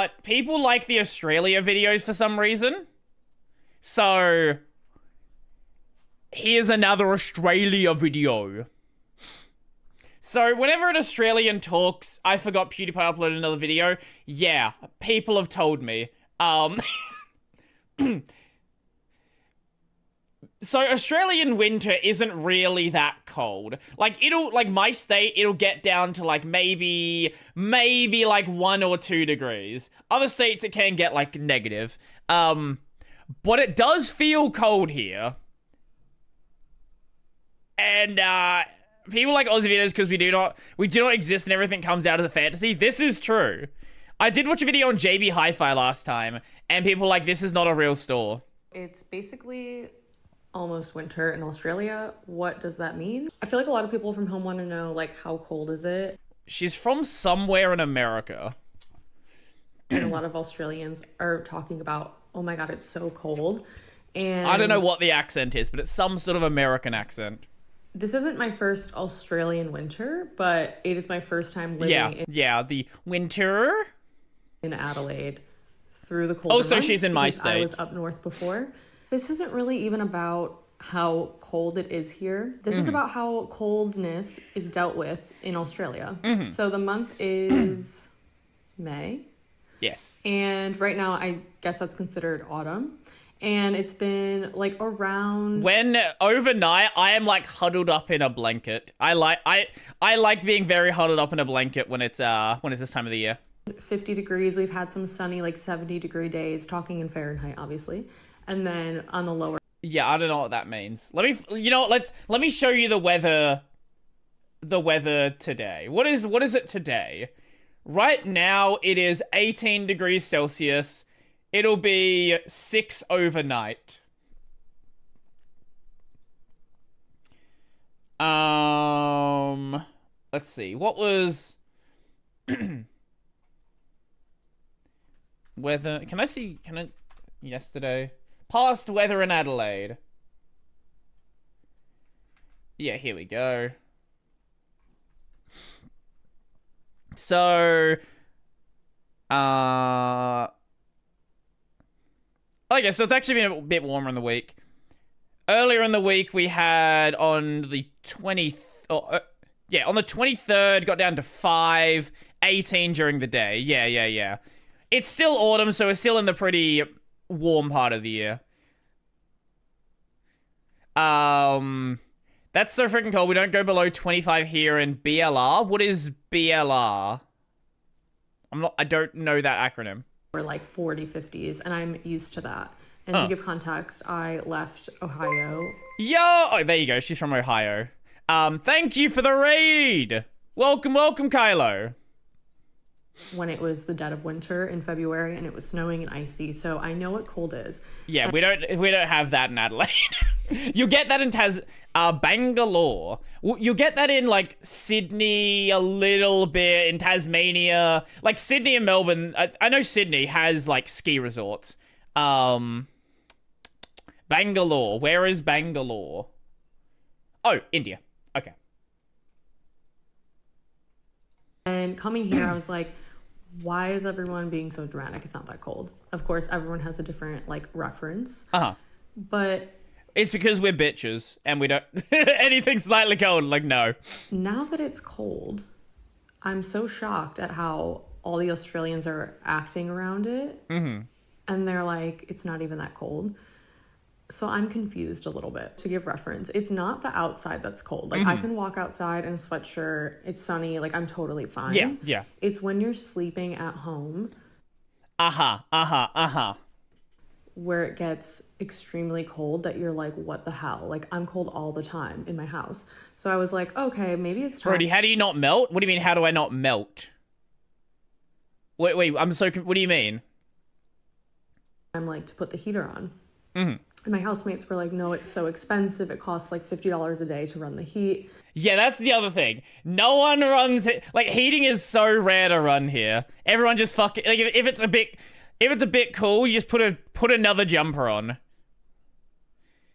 But people like the Australia videos for some reason. So here's another Australia video. So whenever an Australian talks, I forgot PewDiePie uploaded another video. Yeah, people have told me. So Australian winter isn't really that cold. Like my state, it'll get down to like maybe like 1 or 2 degrees. Other states it can get like negative. But it does feel cold here. And people like Aussie videos because we do not exist and everything comes out of the fantasy. This is true. I did watch a video on JB Hi-Fi last time, and people were like, this is not a real store. It's basically almost winter in Australia. What does that mean? I feel like a lot of people from home want to know, like, how cold is it? She's from somewhere in America. And a lot of Australians are talking about, oh my god, it's so cold. And I don't know what the accent is, but it's some sort of American accent. This isn't my first Australian winter, but it is my first time living the winter in Adelaide through the colder months. So she's in my state. I was up north before. This isn't really even about how cold it is here. This is about how coldness is dealt with in Australia. So the month is May. Yes. And right now, I guess that's considered autumn. And it's been like around when overnight I am like huddled up in a blanket. I like being very huddled up in a blanket when it's this time of the year. 50 degrees. We've had some sunny like 70-degree days, talking in Fahrenheit obviously. And then on the lower, yeah, I don't know what that means. Let me show you the weather today. What is it today? Right now it is 18 degrees Celsius. It'll be 6 overnight. Let's see. What was weather? Can I yesterday? Past weather in Adelaide. Yeah, here we go. So, okay, so it's actually been a bit warmer in the week. Earlier in the week, we had on the 23rd, got down to 5, 18 during the day. Yeah. It's still autumn, so we're still in the pretty warm part of the year. That's so freaking cold. We don't go below 25 here in BLR. What is BLR? I don't know that acronym. We're like 40, 50s, and I'm used to that. And to give context, I left Ohio. Oh, there you go. She's from Ohio. Thank you for the raid. Welcome, Kylo. When it was the dead of winter in February and it was snowing and icy, so I know what cold is. Yeah, we don't have that in Adelaide. You'll get that in Bangalore. You'll get that in like Sydney a little bit, in Tasmania, like Sydney and Melbourne. I know Sydney has like ski resorts. Bangalore. Where is Bangalore? Oh, India. Okay. And coming here, I was like, why is everyone being so dramatic? It's not that cold. Of course, everyone has a different like reference. But it's because we're bitches and we don't anything slightly cold. Like, no. Now that it's cold, I'm so shocked at how all the Australians are acting around it. And they're like, it's not even that cold. So I'm confused a little bit. To give reference, it's not the outside that's cold. Like, I can walk outside in a sweatshirt. It's sunny. Like, I'm totally fine. Yeah. It's when you're sleeping at home. Where it gets extremely cold that you're like, what the hell? Like, I'm cold all the time in my house. So I was like, okay, maybe it's time. Brodie, how do you not melt? What do you mean, how do I not melt? Wait, what do you mean? I'm like, to put the heater on. And my housemates were like, no, it's so expensive. It costs like $50 a day to run the heat. Yeah, that's the other thing. No one runs it. Like, heating is so rare to run here. Everyone just fucking, like, if it's a bit cool, you just put another jumper on.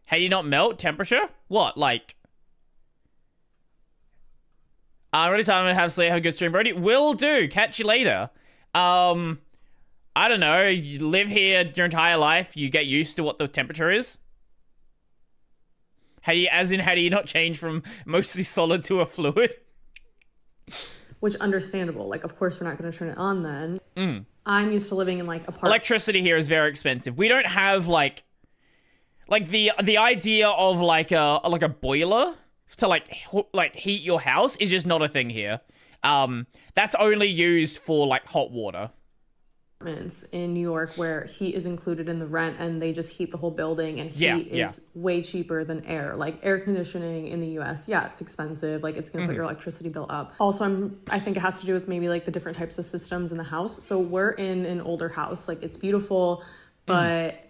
How do you not melt? Temperature? What? Like, really time to have sleep, have a good stream, Brodie. Will do. Catch you later. I don't know, you live here your entire life, you get used to what the temperature is. How do you not change from mostly solid to a fluid? Which, understandable. Like, of course we're not going to turn it on then. I'm used to living in like apartments. Electricity here is very expensive. We don't have like the idea of like a boiler to like heat your house is just not a thing here. That's only used for like hot water. In New York where heat is included in the rent and they just heat the whole building, and heat is way cheaper than air. Like air conditioning in the US, it's expensive. Like it's gonna put your electricity bill up. Also, I think it has to do with maybe like the different types of systems in the house. So we're in an older house, like it's beautiful, but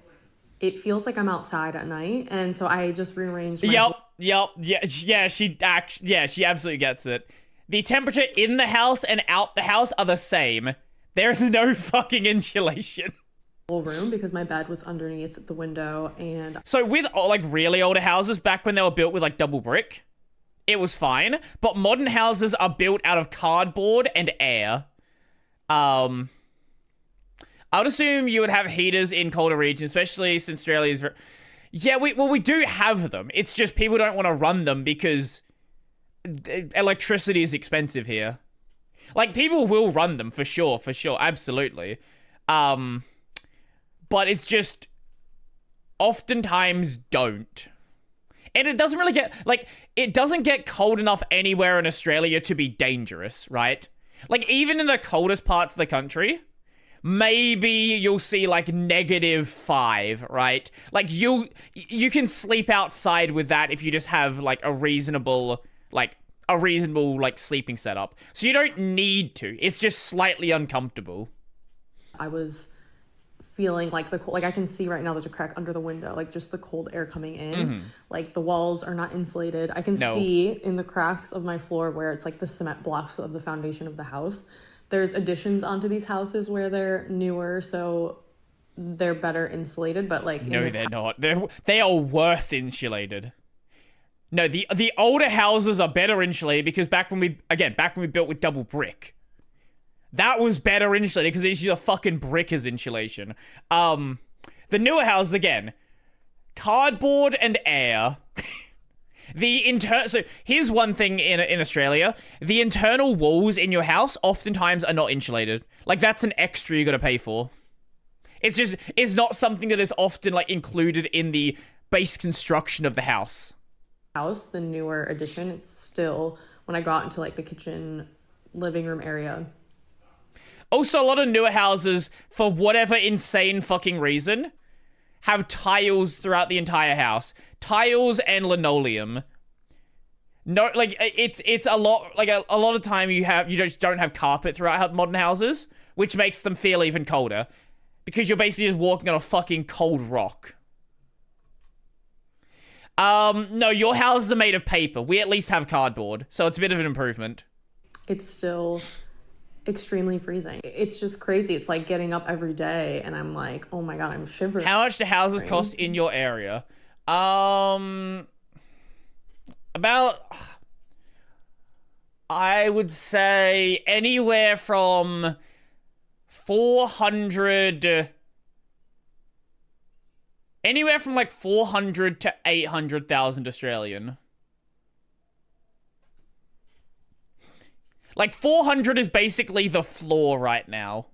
it feels like I'm outside at night, and so I just rearranged my she absolutely gets it. The temperature in the house and out the house are the same. There's no fucking insulation. Whole room because my bed was underneath the window. And so with like really older houses back when they were built with like double brick, it was fine. But modern houses are built out of cardboard and air. I would assume you would have heaters in colder regions, especially since Australia's... we do have them. It's just people don't want to run them because electricity is expensive here. Like, people will run them, for sure, absolutely. But it's just, oftentimes don't. And it doesn't really get, like, it doesn't get cold enough anywhere in Australia to be dangerous, right? Like, even in the coldest parts of the country, maybe you'll see, like, -5, right? Like, you can sleep outside with that if you just have, like, a reasonable, sleeping setup. So you don't need to. It's just slightly uncomfortable. I was feeling like the cold, like I can see right now there's a crack under the window, like just the cold air coming in. Like the walls are not insulated. I can see in the cracks of my floor where it's like the cement blocks of the foundation of the house. There's additions onto these houses where they're newer, so they're better insulated, but like... No, they're not. They are worse insulated. No, the older houses are better insulated because back when we built with double brick, that was better insulated because it's just a fucking brick as insulation. The newer houses, again, cardboard and air. So here's one thing in Australia. The internal walls in your house oftentimes are not insulated. Like, that's an extra you gotta pay for. It's not something that is often, like, included in the base construction of the house. The newer addition, it's still, when I go out into like the kitchen living room area. Also, a lot of newer houses, for whatever insane fucking reason, have tiles throughout the entire house. Tiles and linoleum. No, like it's a lot. Like a lot of time you just don't have carpet throughout modern houses, which makes them feel even colder because you're basically just walking on a fucking cold rock. No, your houses are made of paper. We at least have cardboard, so it's a bit of an improvement. It's still extremely freezing. It's just crazy. It's like getting up every day, and I'm like, oh my god, I'm shivering. How much do houses cost in your area? About, I would say anywhere from 400... Anywhere from like 400 to 800,000 Australian. Like 400 is basically the floor right now.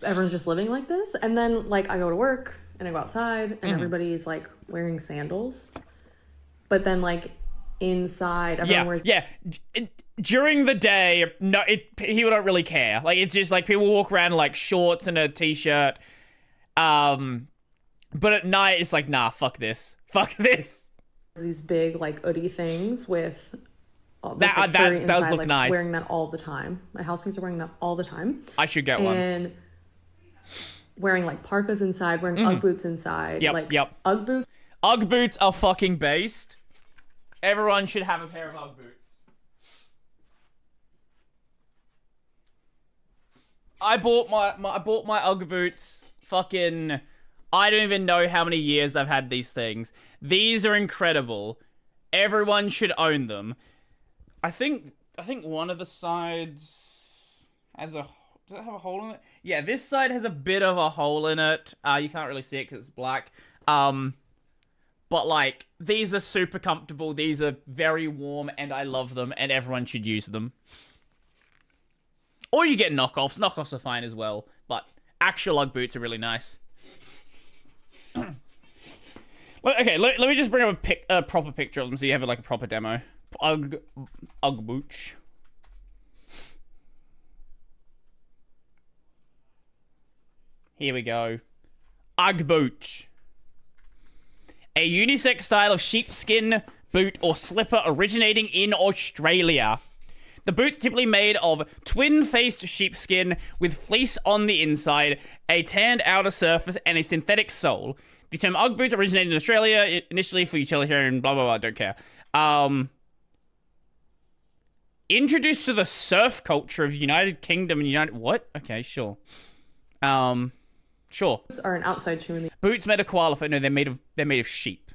Everyone's just living like this, and then like I go to work and I go outside and everybody's like wearing sandals, but then like inside everyone wears... During the day, people don't really care. Like it's just like people walk around in like shorts and a t-shirt. But at night, it's like, nah, fuck this. Fuck this. These big, like, hoodie things with all this, that inside, does look like, nice. Wearing that all the time. My housemates are wearing that all the time. I should get one. And wearing, like, parkas inside, wearing Ugg boots inside. Yep. Ugg boots. Ugg boots are fucking based. Everyone should have a pair of Ugg boots. I bought my Ugg boots fucking... I don't even know how many years I've had these things. These are incredible. Everyone should own them. I think one of the sides has a Does it have a hole in it? Yeah, this side has a bit of a hole in it. You can't really see it because it's black. But, like, these are super comfortable. These are very warm, and I love them, and everyone should use them. Or you get knockoffs. Knockoffs are fine as well, but actual Ugg boots are really nice. Okay, let me just bring up a proper picture of them so you have, like, a proper demo. Ugg boots. Here we go. Ugg boots. A unisex style of sheepskin boot or slipper originating in Australia. The boot's typically made of twin-faced sheepskin with fleece on the inside, a tanned outer surface, and a synthetic sole. The term Ugg boots originated in Australia, initially for utilitarian, blah, blah, blah, don't care. Introduced to the surf culture of United Kingdom and United... What? Okay, sure. Sure. Boots are an outside shoe in the... Boots made of koala fur. No, they're made of sheep.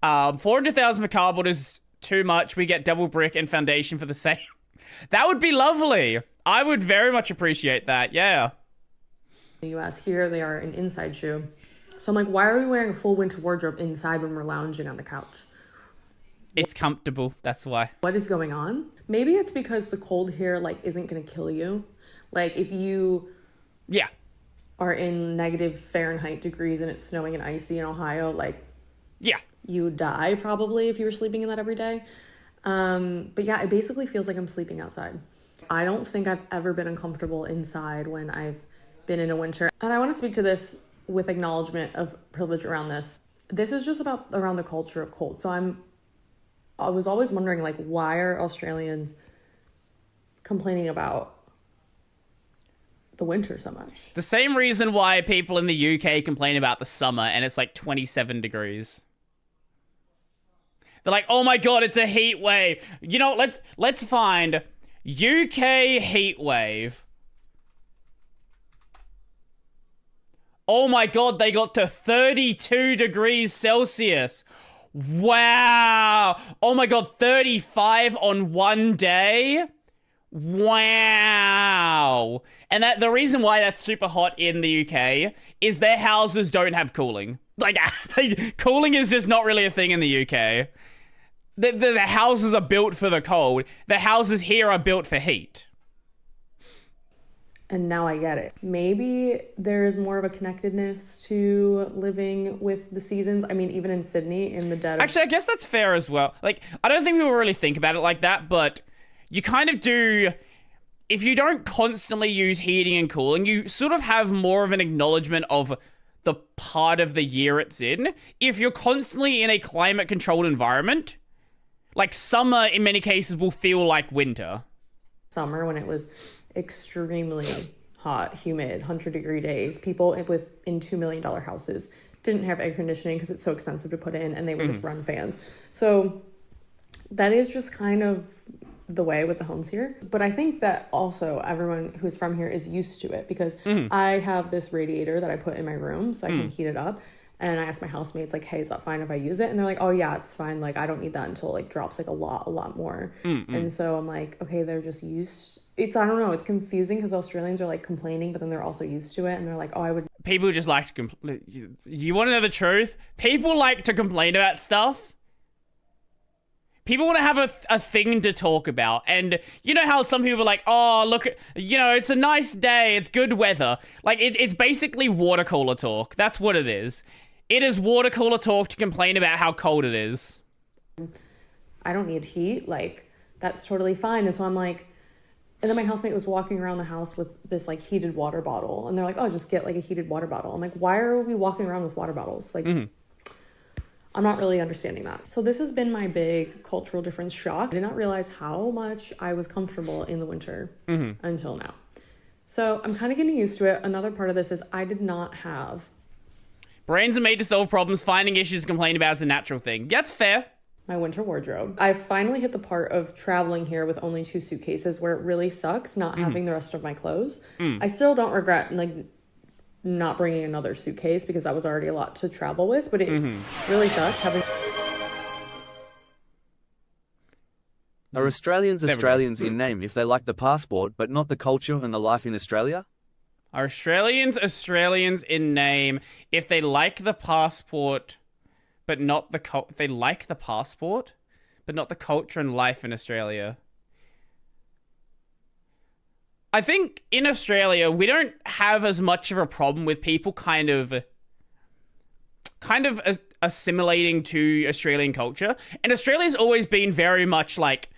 400,000 for cardboard is too much. We get double brick and foundation for the same. That would be lovely. I would very much appreciate that. Yeah. In the US, here they are an inside shoe. So I'm like, why are we wearing a full winter wardrobe inside when we're lounging on the couch? It's comfortable. That's why. What is going on? Maybe it's because the cold here, like, isn't going to kill you. Like, if you... Yeah. Are in negative Fahrenheit degrees and it's snowing and icy in Ohio, like... Yeah. You would die, probably, if you were sleeping in that every day. But yeah, it basically feels like I'm sleeping outside. I don't think I've ever been uncomfortable inside when I've been in a winter. And I want to speak to this with acknowledgement of privilege around this. This is just about around the culture of cold. So I was always wondering, like, why are Australians complaining about the winter so much? The same reason why people in the UK complain about the summer and it's like 27 degrees. They're like, oh my god, it's a heat wave. You know, let's find UK heat wave. Oh my god, they got to 32 degrees Celsius. Wow. Oh my god, 35 on one day? Wow. And the reason why that's super hot in the UK is their houses don't have cooling. Like, cooling is just not really a thing in the UK. The houses are built for the cold. The houses here are built for heat. And now I get it. Maybe there is more of a connectedness to living with the seasons. I mean, even in Sydney, in the dead of... Actually, I guess that's fair as well. Like, I don't think people really think about it like that, but you kind of do... If you don't constantly use heating and cooling, you sort of have more of an acknowledgement of the part of the year it's in. If you're constantly in a climate-controlled environment, like, summer, in many cases, will feel like winter. Summer, when it was extremely hot, humid, 100-degree days, people in $2 million houses didn't have air conditioning because it's so expensive to put in, and they would just run fans. So that is just kind of the way with the homes here. But I think that also everyone who's from here is used to it because I have this radiator that I put in my room so I can heat it up. And I asked my housemates, like, hey, is that fine if I use it? And they're like, oh, yeah, it's fine. Like, I don't need that until it, like, drops, like, a lot more. And so I'm like, okay, they're just used. It's, I don't know, it's confusing because Australians are, like, complaining, but then they're also used to it. And they're like, oh, I would... People just like to complain. You want to know the truth? People like to complain about stuff. People want to have a thing to talk about. And you know how some people are like, oh, look, you know, it's a nice day. It's good weather. Like, it's basically water cooler talk. That's what it is. It is water cooler talk to complain about how cold it is. I don't need heat. Like, that's totally fine. And so I'm like, and then my housemate was walking around the house with this, like, heated water bottle. And they're like, oh, just get, like, a heated water bottle. I'm like, why are we walking around with water bottles? Like, I'm not really understanding that. So this has been my big cultural difference shock. I did not realize how much I was comfortable in the winter until now. So I'm kind of getting used to it. Another part of this is I did not have... Brains are made to solve problems. Finding issues to complain about is a natural thing. That's fair. My winter wardrobe. I finally hit the part of traveling here with only 2 suitcases where it really sucks not having the rest of my clothes. I still don't regret, like, not bringing another suitcase because that was already a lot to travel with, but it really sucks having... Are Australians There we go. Australians in name if they like the passport but not the culture and the life in Australia? Are Australians Australians in name if they like the passport, but not the they like the passport, but not the culture and life in Australia? I think in Australia we don't have as much of a problem with people kind of assimilating to Australian culture, and Australia's always been very much like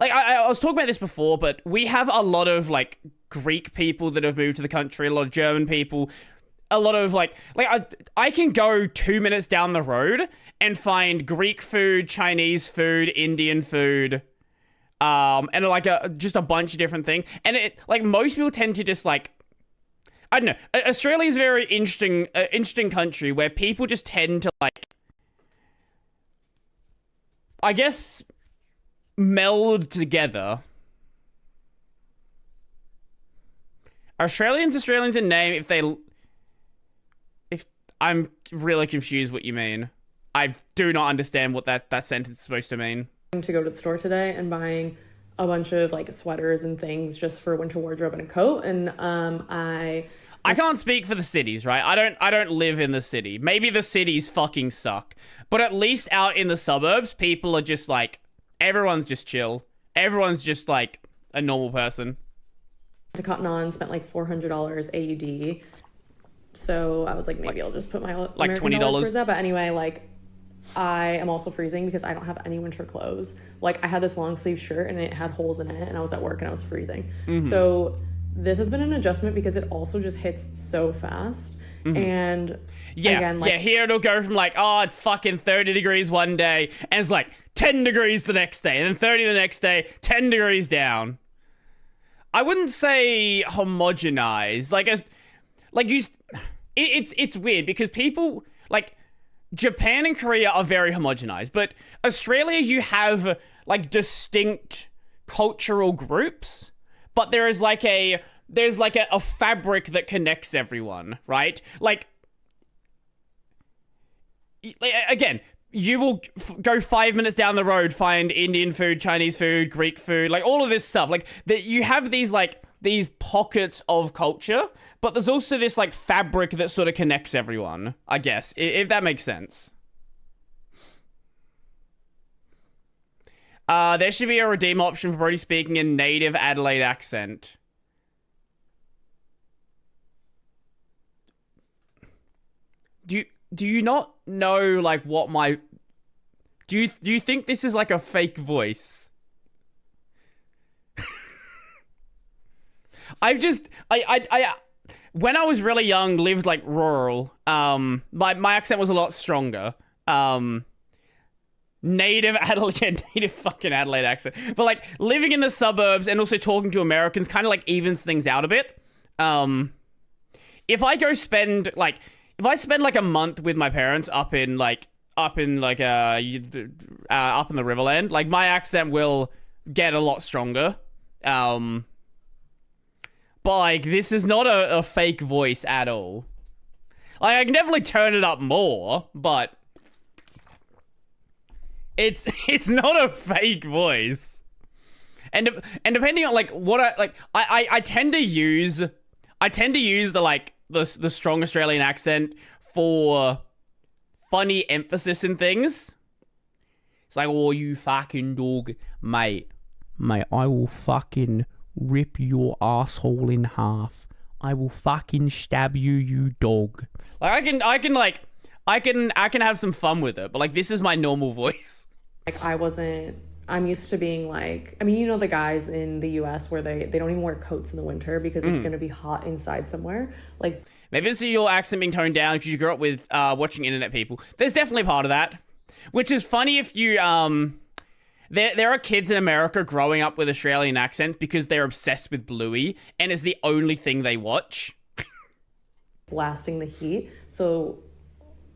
I was talking about this before, but we have a lot of like Greek people that have moved to the country, a lot of German people, a lot of like I can go 2 minutes down the road and find Greek food, Chinese food, Indian food, and like just a bunch of different things. And it like most people tend to just like, I don't know. Australia is a very interesting country where people just tend to like, I guess, meld together. Australians in name if I'm really confused what you mean. I do not understand what that sentence is supposed to mean. To go to the store today and buying a bunch of like sweaters and things just for winter wardrobe and a coat, and I can't speak for the cities, right? I don't live in the city. Maybe the cities fucking suck, but at least out in the suburbs, people are just like, everyone's just chill. Everyone's just like a normal person. To Cotton On, spent like $400 AUD. So I was like, maybe I'll just put my like American $20 towards that. But anyway, like I am also freezing because I don't have any winter clothes. Like I had this long sleeve shirt and it had holes in it, and I was at work and I was freezing. Mm-hmm. So this has been an adjustment because it also just hits so fast. Mm-hmm. And again, like, here it'll go from like, oh, it's fucking 30 degrees one day, and it's like 10 degrees the next day, and then 30 the next day, 10 degrees down. I wouldn't say homogenized. It's weird because people like Japan and Korea are very homogenized, but Australia, you have like distinct cultural groups, but there's like a fabric that connects everyone, right? Like again, you will go 5 minutes down the road, find Indian food, Chinese food, Greek food, like all of this stuff. Like that, you have these pockets of culture, but there's also this like fabric that sort of connects everyone, I guess, if that makes sense. There should be a redeem option for Brodie speaking in native Adelaide accent. Do you not know like what my... Do you think this is like a fake voice? I when I was really young, lived like rural. My accent was a lot stronger. Native Adelaide, native fucking Adelaide accent. But like living in the suburbs and also talking to Americans kind of like evens things out a bit. If I spend like a month with my parents up in the Riverland, like my accent will get a lot stronger. But like this is not a fake voice at all. Like I can definitely turn it up more, but it's not a fake voice. And depending on like what I tend to use the like the strong Australian accent for funny emphasis in things. It's like, oh, you fucking dog, mate, I will fucking rip your asshole in half. I will fucking stab you, you dog. Like I can have some fun with it, but like this is my normal voice. Like I'm used to being like, I mean, you know the guys in the US where they don't even wear coats in the winter because it's going to be hot inside somewhere. Like maybe it's your accent being toned down because you grew up with watching internet people. There's definitely part of that, which is funny if you there are kids in America growing up with Australian accents because they're obsessed with Bluey and it's the only thing they watch. Blasting the heat. So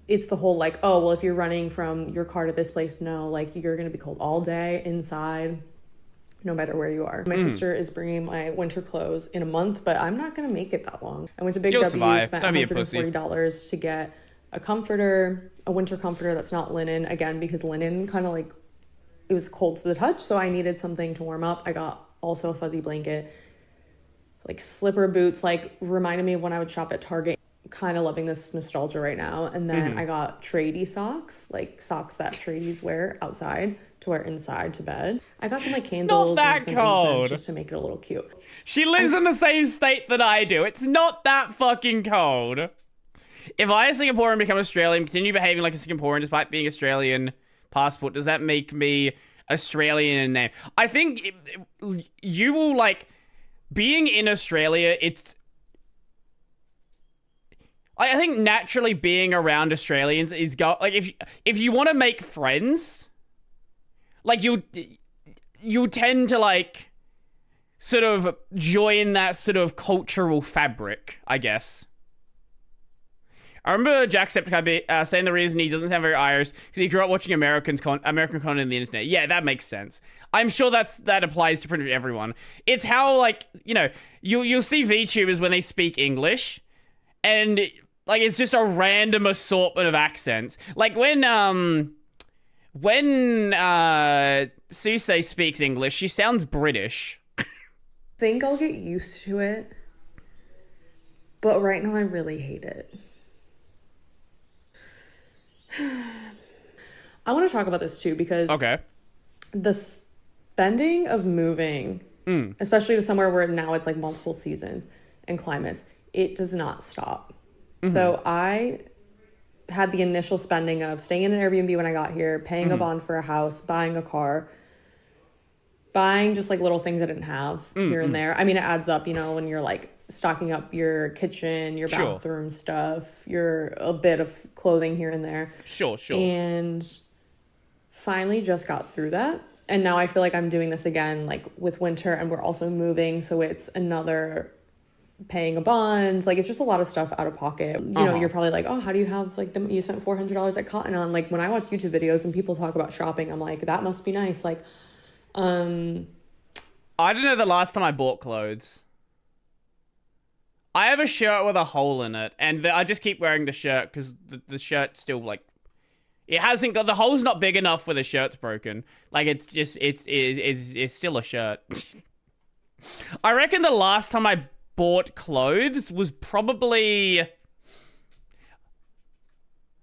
it's the whole like, oh, well, if you're running from your car to this place, no, like you're going to be cold all day inside, no matter where you are. My sister is bringing my winter clothes in a month, but I'm not going to make it that long. I went to Big W, spent $140 to get a comforter, a winter comforter that's not linen, again, because linen kind of like it was cold to the touch, so I needed something to warm up. I got also a fuzzy blanket, like slipper boots, like reminded me of when I would shop at Target. Kind of loving this nostalgia right now. And then I got tradie socks, like socks that tradies wear outside to wear inside to bed. I got some like candles not that and some cold. incense just to make it a little cute. She lives in the same state that I do. It's not that fucking cold. If I, a Singaporean, become Australian, continue behaving like a Singaporean despite being Australian passport, does that make me Australian in name? I think you will, like, being in Australia, it's... I think naturally being around Australians is like, if you want to make friends, like you tend to like sort of join that sort of cultural fabric, I guess. I remember Jacksepticeye saying the reason he doesn't sound very Irish because he grew up watching American content on the internet. Yeah, that makes sense. I'm sure that applies to pretty much everyone. It's how, like, you know, you'll see VTubers when they speak English, and like it's just a random assortment of accents. Like when Susei speaks English, she sounds British. I think I'll get used to it, but right now I really hate it. I want to talk about this too because the spending of moving, especially to somewhere where now it's like multiple seasons and climates, it does not stop. So I had the initial spending of staying in an Airbnb when I got here, paying a bond for a house, buying a car, buying just like little things I didn't have here and there. I mean, it adds up, you know, when you're like stocking up your kitchen, your bathroom stuff, a bit of clothing here and there. Sure. And finally just got through that. And now I feel like I'm doing this again, like with winter, and we're also moving. So it's another paying a bond. Like, it's just a lot of stuff out of pocket. You know, you're probably like, oh, how do you have like you spent $400 at Cotton On? Like when I watch YouTube videos and people talk about shopping, I'm like, that must be nice. Like, I don't know the last time I bought clothes. I have a shirt with a hole in it, and I just keep wearing the shirt because the shirt still, like, it hasn't got, the hole's not big enough where the shirt's broken. Like, it's just, it's still a shirt. I reckon the last time I bought clothes was probably...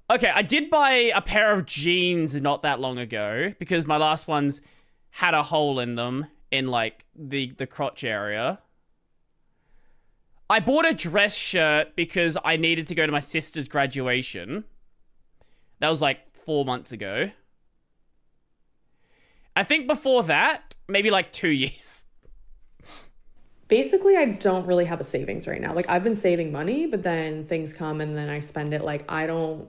Okay, I did buy a pair of jeans not that long ago because my last ones had a hole in them in, like, the crotch area. I bought a dress shirt because I needed to go to my sister's graduation. That was like 4 months ago. I think before that, maybe like 2 years. Basically, I don't really have a savings right now. Like, I've been saving money, but then things come and then I spend it. Like, I'm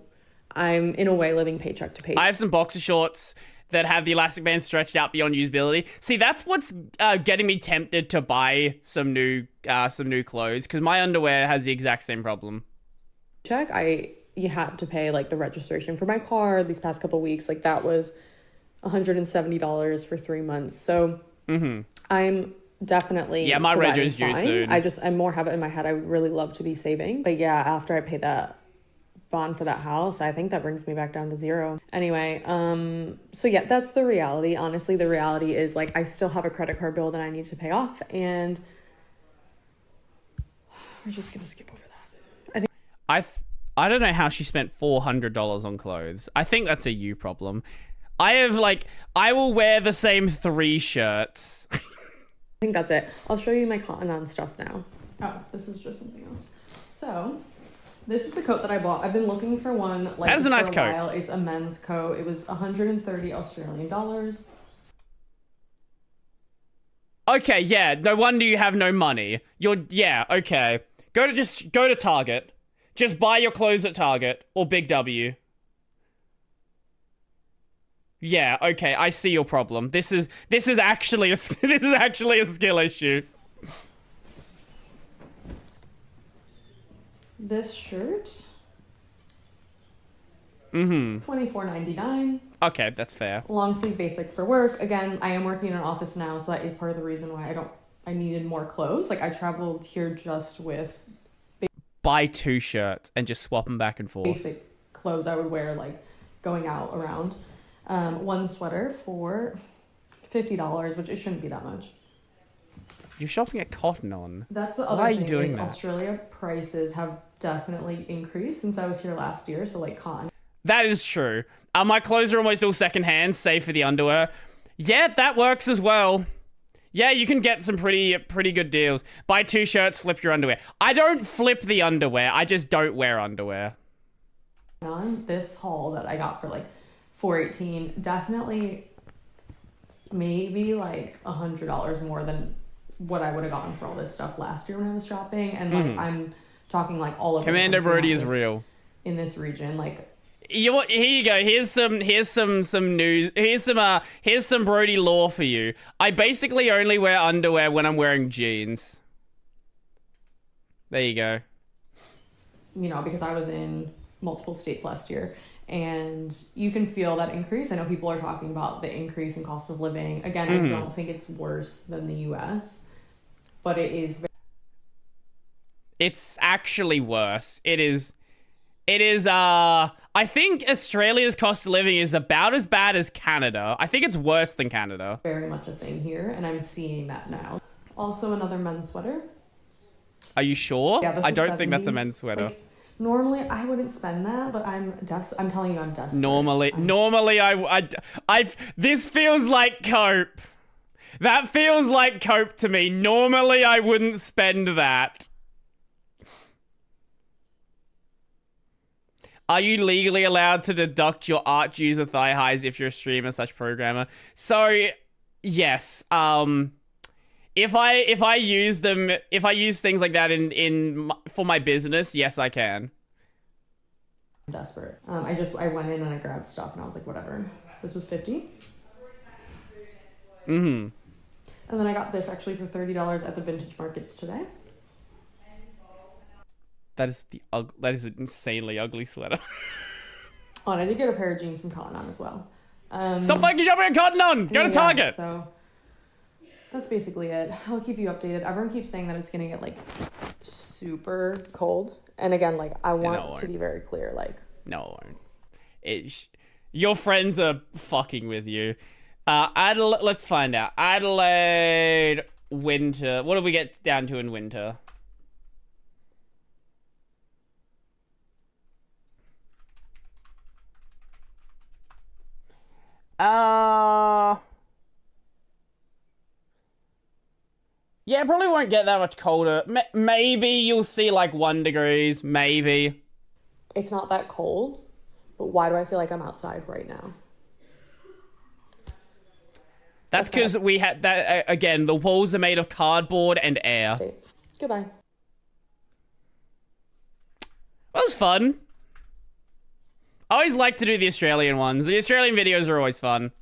in a way living paycheck to paycheck. I have some boxer shorts that have the elastic band stretched out beyond usability. See, that's what's getting me tempted to buy some new clothes, because my underwear has the exact same problem. You had to pay like the registration for my car these past couple weeks. Like, that was $170 for 3 months. So I'm definitely my reg is due soon. I more have it in my head. I would really love to be saving, but yeah, after I pay that bond for that house, I think that brings me back down to zero. Anyway, so yeah, that's the reality. Honestly, the reality is, like, I still have a credit card bill that I need to pay off, and we're just gonna skip over that. I don't know how she spent $400 on clothes. I think that's a you problem. I will wear the same 3 shirts. I think that's it. I'll show you my Cotton On stuff now. Oh, this is just something else. So, this is the coat that I bought. I've been looking for one like that's a nice for a coat. while. It's a men's coat. It was 130 Australian dollars. Okay, yeah. No wonder you have no money. Okay. Go to Target. Just buy your clothes at Target or Big W. Yeah, okay. I see your problem. This is actually a skill issue. This shirt, $24.99. Okay, that's fair. Long sleeve basic for work. Again, I am working in an office now, so that is part of the reason why I needed more clothes. Like, I traveled here just with buy 2 shirts and just swap them back and forth. Basic clothes I would wear, like, going out around. One sweater for $50, which it shouldn't be that much. You're shopping at Cotton On. That's the other Why are thing you doing is that? Australia prices have definitely increased since I was here last year. So like cotton. That is true. My clothes are almost all secondhand, save for the underwear. Yeah, that works as well. Yeah, you can get some pretty good deals. Buy 2 shirts, flip your underwear. I don't flip the underwear. I just don't wear underwear. On this haul that I got for like $4.18, definitely maybe like $100 more than what I would have gotten for all this stuff last year when I was shopping. And like I'm talking like all over Commander Brodie is real in this region. Like here you go. Here's some news. Here's some Brodie lore for you. I basically only wear underwear when I'm wearing jeans. There you go. You know, because I was in multiple states last year, and you can feel that increase. I know people are talking about the increase in cost of living. Again, I don't think it's worse than the US, but it is. It's actually worse. It is, I think Australia's cost of living is about as bad as Canada. I think it's worse than Canada. Very much a thing here, and I'm seeing that now. Also, another men's sweater. Are you sure? Yeah, this I is don't think that's a 70. men's sweater. Like, normally, I wouldn't spend that, but I'm telling you, I'm desperate. Normally, this feels like cope. That feels like cope to me. Normally, I wouldn't spend that. Are you legally allowed to deduct your art user thigh highs if you're a streamer / programmer? So, yes. If I use things like that for my business, yes, I can. I'm desperate. I went in and I grabbed stuff and I was like, whatever. This was $50. And then I got this actually for $30 at the vintage markets today. That is an insanely ugly sweater. Oh, and I did get a pair of jeans from Cotton On as well. Stop fucking shopping at Cotton On! Go to Target! So that's basically it. I'll keep you updated. Everyone keeps saying that it's gonna get like super cold. And again, like I want to be very clear, like no, it won't. Your friends are fucking with you. Adelaide, let's find out. Adelaide winter. What do we get down to in winter? Yeah, probably won't get that much colder. Maybe you'll see like 1 degrees, maybe. It's not that cold, but why do I feel like I'm outside right now? That's because we had that again. The walls are made of cardboard and air. Okay. Goodbye. That was fun. I always like to do the Australian ones. The Australian videos are always fun.